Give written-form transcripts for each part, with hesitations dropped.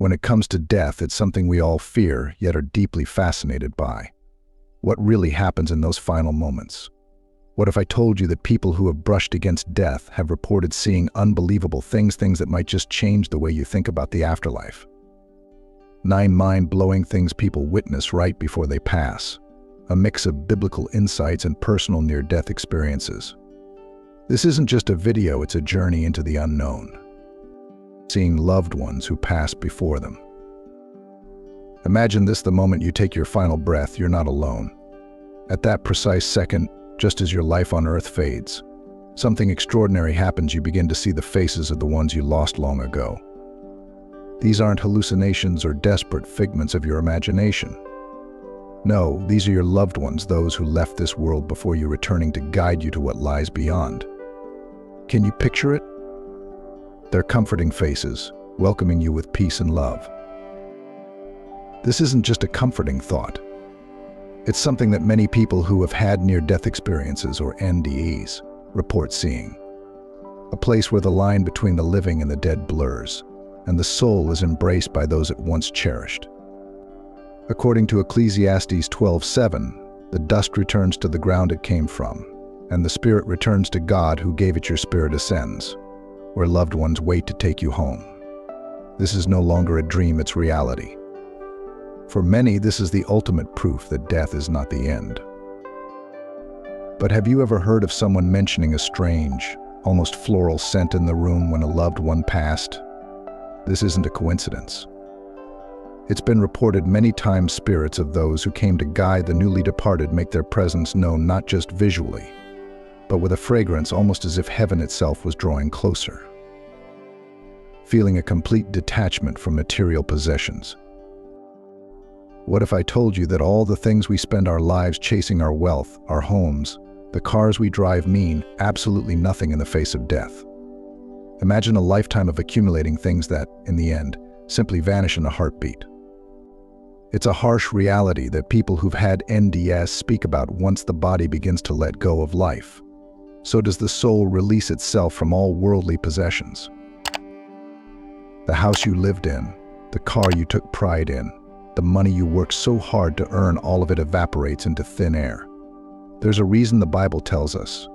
When it comes to death, it's something we all fear, yet are deeply fascinated by. What really happens in those final moments? What if I told you that people who have brushed against death have reported seeing unbelievable things that might just change the way you think about the afterlife? 9 mind-blowing things people witness right before they pass. A mix of biblical insights and personal near-death experiences. This isn't just a video, it's a journey into the unknown. Seeing loved ones who passed before them. Imagine this: the moment you take your final breath, you're not alone. At that precise second, just as your life on earth fades, something extraordinary happens. You begin to see the faces of the ones you lost long ago. These aren't hallucinations or desperate figments of your imagination. No, these are your loved ones, those who left this world before you, returning to guide you to what lies beyond. Can you picture it? Their comforting faces, welcoming you with peace and love. This isn't just a comforting thought. It's something that many people who have had near-death experiences, or NDEs, report seeing. A place where the line between the living and the dead blurs, and the soul is embraced by those it once cherished. According to Ecclesiastes 12:7, the dust returns to the ground it came from, and the spirit returns to God who gave it. Your spirit ascends, where loved ones wait to take you home. This is no longer a dream, it's reality. For many, this is the ultimate proof that death is not the end. But have you ever heard of someone mentioning a strange, almost floral scent in the room when a loved one passed? This isn't a coincidence. It's been reported many times spirits of those who came to guide the newly departed make their presence known, not just visually, but with a fragrance, almost as if heaven itself was drawing closer. Feeling a complete detachment from material possessions. What if I told you that all the things we spend our lives chasing, our wealth, our homes, the cars we drive, mean absolutely nothing in the face of death? Imagine a lifetime of accumulating things that, in the end, simply vanish in a heartbeat. It's a harsh reality that people who've had NDS speak about. Once the body begins to let go of life, so does the soul release itself from all worldly possessions. The house you lived in, the car you took pride in, the money you worked so hard to earn, all of it evaporates into thin air. There's a reason the Bible tells us,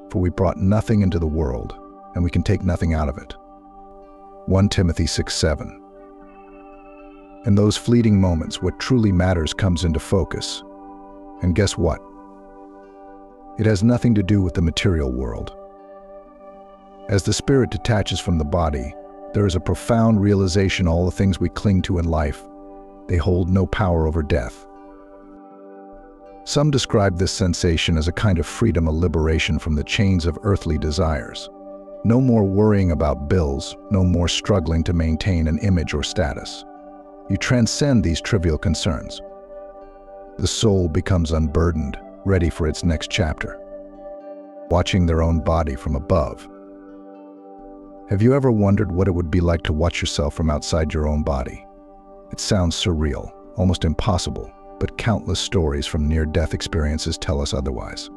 "For we brought nothing into the world, and we can take nothing out of it." 1 Timothy 6:7. In those fleeting moments, what truly matters comes into focus. And guess what? It has nothing to do with the material world. As the spirit detaches from the body, there is a profound realization: all the things we cling to in life, they hold no power over death. Some describe this sensation as a kind of freedom, a liberation from the chains of earthly desires. No more worrying about bills, no more struggling to maintain an image or status. You transcend these trivial concerns. The soul becomes unburdened, ready for its next chapter, watching their own body from above. Have you ever wondered what it would be like to watch yourself from outside your own body? It sounds surreal, almost impossible, but countless stories from near-death experiences tell us otherwise.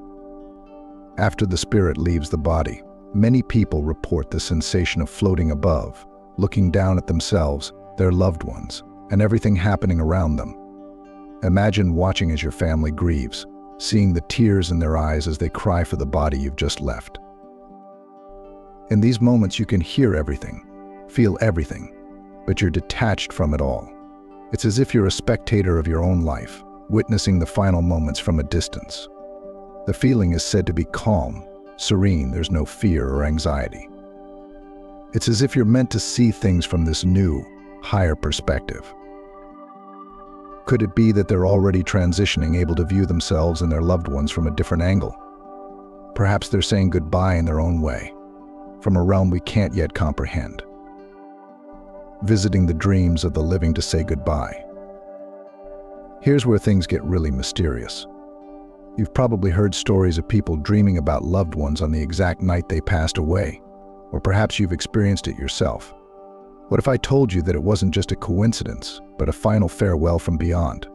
After the spirit leaves the body, many people report the sensation of floating above, looking down at themselves, their loved ones, and everything happening around them. Imagine watching as your family grieves, seeing the tears in their eyes as they cry for the body you've just left. In these moments, you can hear everything, feel everything, but you're detached from it all. It's as if you're a spectator of your own life, witnessing the final moments from a distance. The feeling is said to be calm, serene. There's no fear or anxiety. It's as if you're meant to see things from this new, higher perspective. Could it be that they're already transitioning, able to view themselves and their loved ones from a different angle? Perhaps they're saying goodbye in their own way, from a realm we can't yet comprehend. Visiting the dreams of the living to say goodbye. Here's where things get really mysterious. You've probably heard stories of people dreaming about loved ones on the exact night they passed away, or perhaps you've experienced it yourself. What if I told you that it wasn't just a coincidence, but a final farewell from beyond?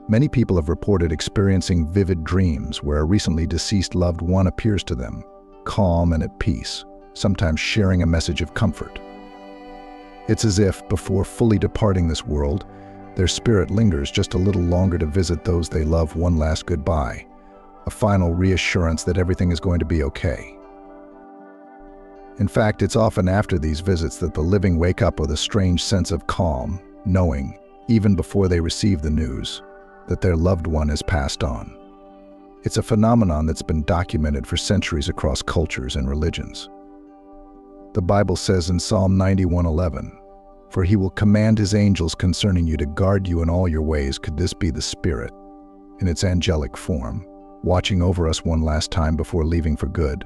Many people have reported experiencing vivid dreams where a recently deceased loved one appears to them, calm and at peace, sometimes sharing a message of comfort. It's as if, before fully departing this world, their spirit lingers just a little longer to visit those they love one last goodbye, a final reassurance that everything is going to be okay. In fact, it's often after these visits that the living wake up with a strange sense of calm, knowing, even before they receive the news, that their loved one has passed on. It's a phenomenon that's been documented for centuries across cultures and religions. The Bible says in Psalm 91:11, "For he will command his angels concerning you to guard you in all your ways." Could this be the Spirit, in its angelic form, watching over us one last time before leaving for good,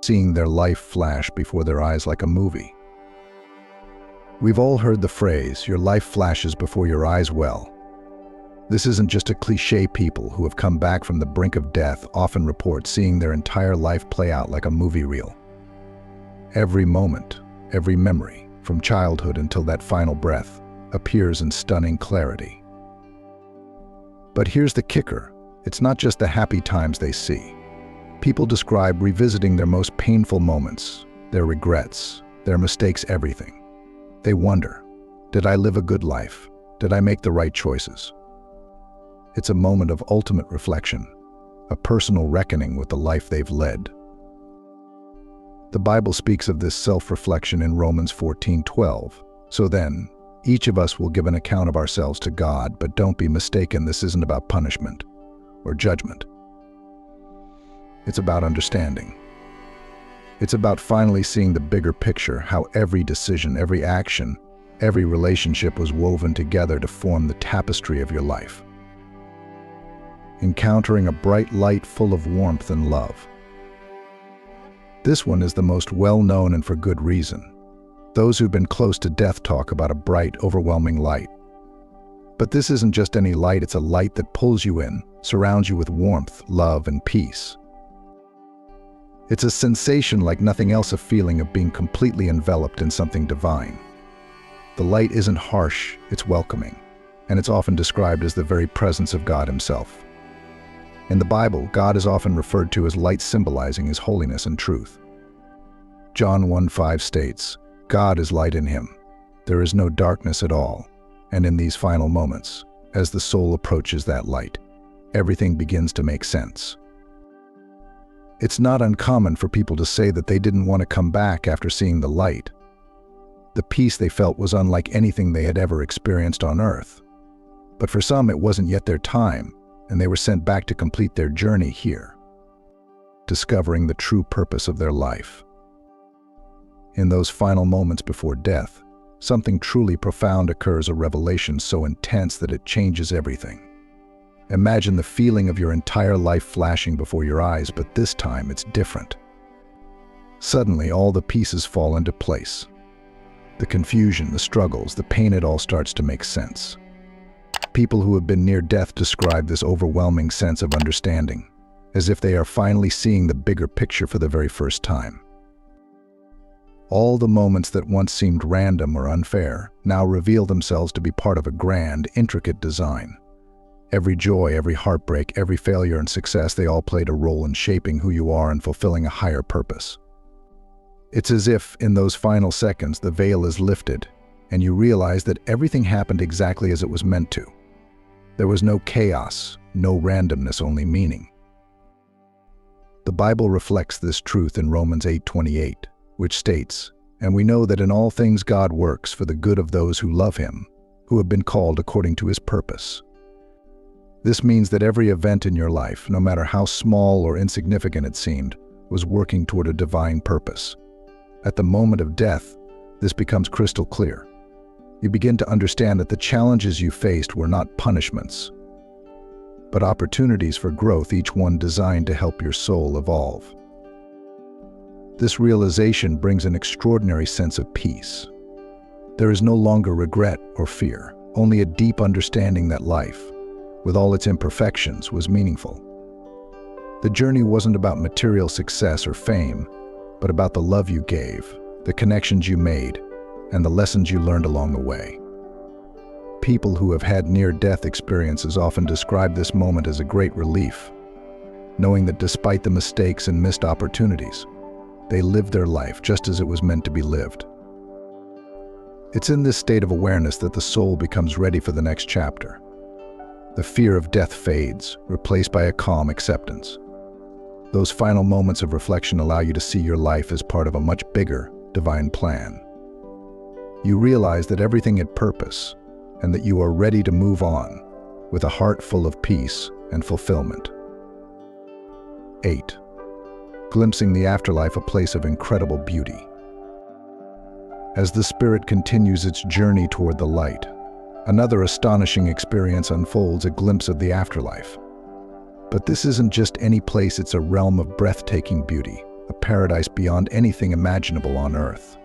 seeing their life flash before their eyes like a movie? We've all heard the phrase, "Your life flashes before your eyes." Well, this isn't just a cliche. People who have come back from the brink of death often report seeing their entire life play out like a movie reel. Every moment, every memory, from childhood until that final breath, appears in stunning clarity. But here's the kicker. It's not just the happy times they see. People describe revisiting their most painful moments, their regrets, their mistakes, everything. They wonder, did I live a good life? Did I make the right choices? It's a moment of ultimate reflection, a personal reckoning with the life they've led. The Bible speaks of this self-reflection in Romans 14:12. So then, each of us will give an account of ourselves to God, but don't be mistaken, this isn't about punishment or judgment. It's about understanding. It's about finally seeing the bigger picture, how every decision, every action, every relationship was woven together to form the tapestry of your life. Encountering a bright light full of warmth and love. This one is the most well-known, and for good reason. Those who've been close to death talk about a bright, overwhelming light. But this isn't just any light, it's a light that pulls you in, surrounds you with warmth, love, and peace. It's a sensation like nothing else, a feeling of being completely enveloped in something divine. The light isn't harsh, it's welcoming, and it's often described as the very presence of God Himself. In the Bible, God is often referred to as light, symbolizing His holiness and truth. John 1:5 states, "God is light in Him. There is no darkness at all." And in these final moments, as the soul approaches that light, everything begins to make sense. It's not uncommon for people to say that they didn't want to come back after seeing the light. The peace they felt was unlike anything they had ever experienced on earth. But for some, it wasn't yet their time, and they were sent back to complete their journey here, discovering the true purpose of their life. In those final moments before death, something truly profound occurs, a revelation so intense that it changes everything. Imagine the feeling of your entire life flashing before your eyes, but this time it's different. Suddenly, all the pieces fall into place. The confusion, the struggles, the pain, it all starts to make sense. People who have been near death describe this overwhelming sense of understanding, as if they are finally seeing the bigger picture for the very first time. All the moments that once seemed random or unfair now reveal themselves to be part of a grand, intricate design. Every joy, every heartbreak, every failure and success, they all played a role in shaping who you are and fulfilling a higher purpose. It's as if, in those final seconds, the veil is lifted, and you realize that everything happened exactly as it was meant to. There was no chaos, no randomness, only meaning. The Bible reflects this truth in Romans 8:28, which states, "And we know that in all things God works for the good of those who love Him, who have been called according to His purpose." This means that every event in your life, no matter how small or insignificant it seemed, was working toward a divine purpose. At the moment of death, this becomes crystal clear. You begin to understand that the challenges you faced were not punishments, but opportunities for growth, each one designed to help your soul evolve. This realization brings an extraordinary sense of peace. There is no longer regret or fear, only a deep understanding that life, with all its imperfections, was meaningful. The journey wasn't about material success or fame, but about the love you gave, the connections you made, and the lessons you learned along the way. People who have had near-death experiences often describe this moment as a great relief, knowing that despite the mistakes and missed opportunities, they lived their life just as it was meant to be lived. It's in this state of awareness that the soul becomes ready for the next chapter. The fear of death fades, replaced by a calm acceptance. Those final moments of reflection allow you to see your life as part of a much bigger, divine plan. You realize that everything had purpose, and that you are ready to move on, with a heart full of peace and fulfillment. 8. Glimpsing the afterlife, a place of incredible beauty. As the spirit continues its journey toward the light, another astonishing experience unfolds, a glimpse of the afterlife. But this isn't just any place, it's a realm of breathtaking beauty, a paradise beyond anything imaginable on earth.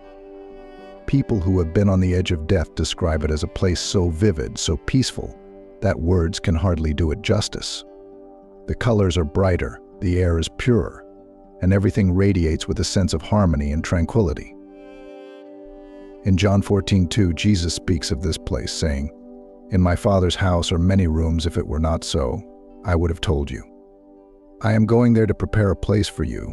People who have been on the edge of death describe it as a place so vivid, so peaceful, that words can hardly do it justice. The colors are brighter, the air is purer, and everything radiates with a sense of harmony and tranquility. In John 14:2, Jesus speaks of this place, saying, "In my Father's house are many rooms. If it were not so, I would have told you. I am going there to prepare a place for you."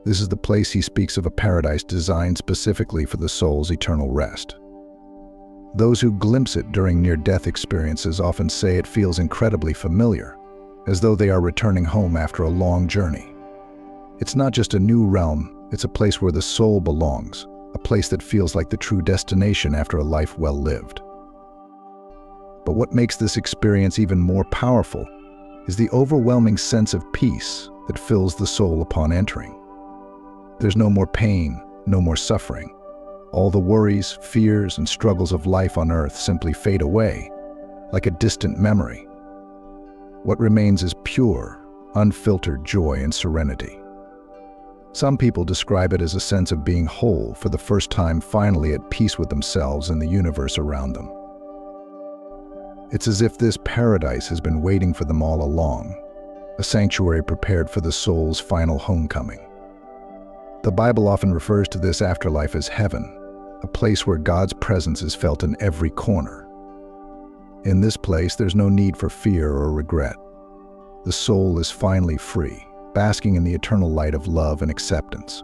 This is the place he speaks of, a paradise designed specifically for the soul's eternal rest. Those who glimpse it during near-death experiences often say it feels incredibly familiar, as though they are returning home after a long journey. It's not just a new realm, it's a place where the soul belongs, a place that feels like the true destination after a life well lived. But what makes this experience even more powerful is the overwhelming sense of peace that fills the soul upon entering. There's no more pain, no more suffering. All the worries, fears, and struggles of life on earth simply fade away, like a distant memory. What remains is pure, unfiltered joy and serenity. Some people describe it as a sense of being whole for the first time, finally at peace with themselves and the universe around them. It's as if this paradise has been waiting for them all along, a sanctuary prepared for the soul's final homecoming. The Bible often refers to this afterlife as heaven, a place where God's presence is felt in every corner. In this place, there's no need for fear or regret. The soul is finally free, basking in the eternal light of love and acceptance.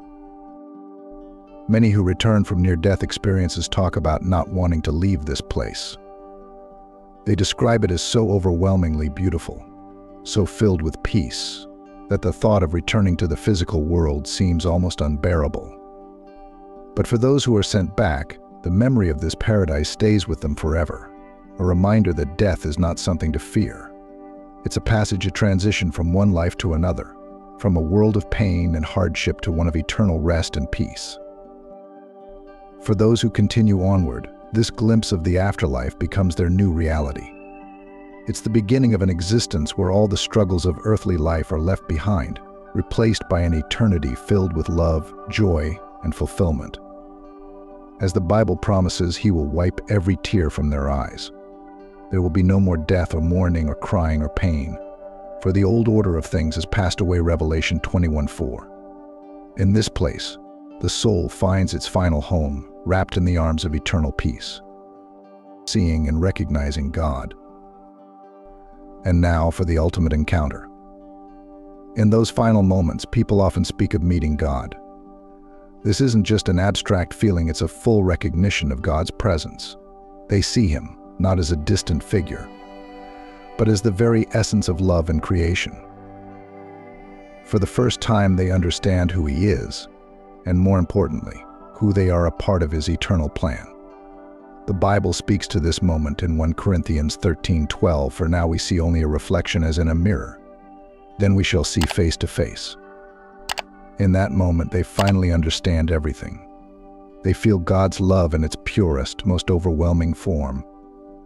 Many who return from near-death experiences talk about not wanting to leave this place. They describe it as so overwhelmingly beautiful, so filled with peace, that the thought of returning to the physical world seems almost unbearable. But for those who are sent back, the memory of this paradise stays with them forever, a reminder that death is not something to fear. It's a passage, a transition from one life to another, from a world of pain and hardship to one of eternal rest and peace. For those who continue onward, this glimpse of the afterlife becomes their new reality. It's the beginning of an existence where all the struggles of earthly life are left behind, replaced by an eternity filled with love, joy, and fulfillment. As the Bible promises, He will wipe every tear from their eyes. There will be no more death or mourning or crying or pain, for the old order of things has passed away. Revelation 21:4. In this place, the soul finds its final home, wrapped in the arms of eternal peace, seeing and recognizing God. And now for the ultimate encounter. In those final moments, people often speak of meeting God. This isn't just an abstract feeling, it's a full recognition of God's presence. They see Him, not as a distant figure, but as the very essence of love and creation. For the first time, they understand who He is, and more importantly, who they are, a part of His eternal plan. The Bible speaks to this moment in 1 Corinthians 13:12, "For now we see only a reflection as in a mirror. Then we shall see face to face." In that moment, they finally understand everything. They feel God's love in its purest, most overwhelming form,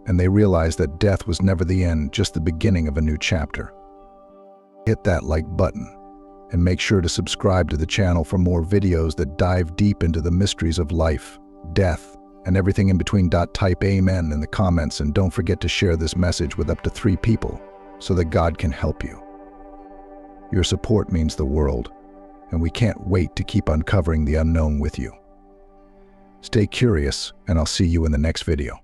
and they realize that death was never the end, just the beginning of a new chapter. Hit that like button, and make sure to subscribe to the channel for more videos that dive deep into the mysteries of life, death, and everything in between. Type amen in the comments, and don't forget to share this message with up to 3 people so that God can help you. Your support means the world, and we can't wait to keep uncovering the unknown with you. Stay curious, and I'll see you in the next video.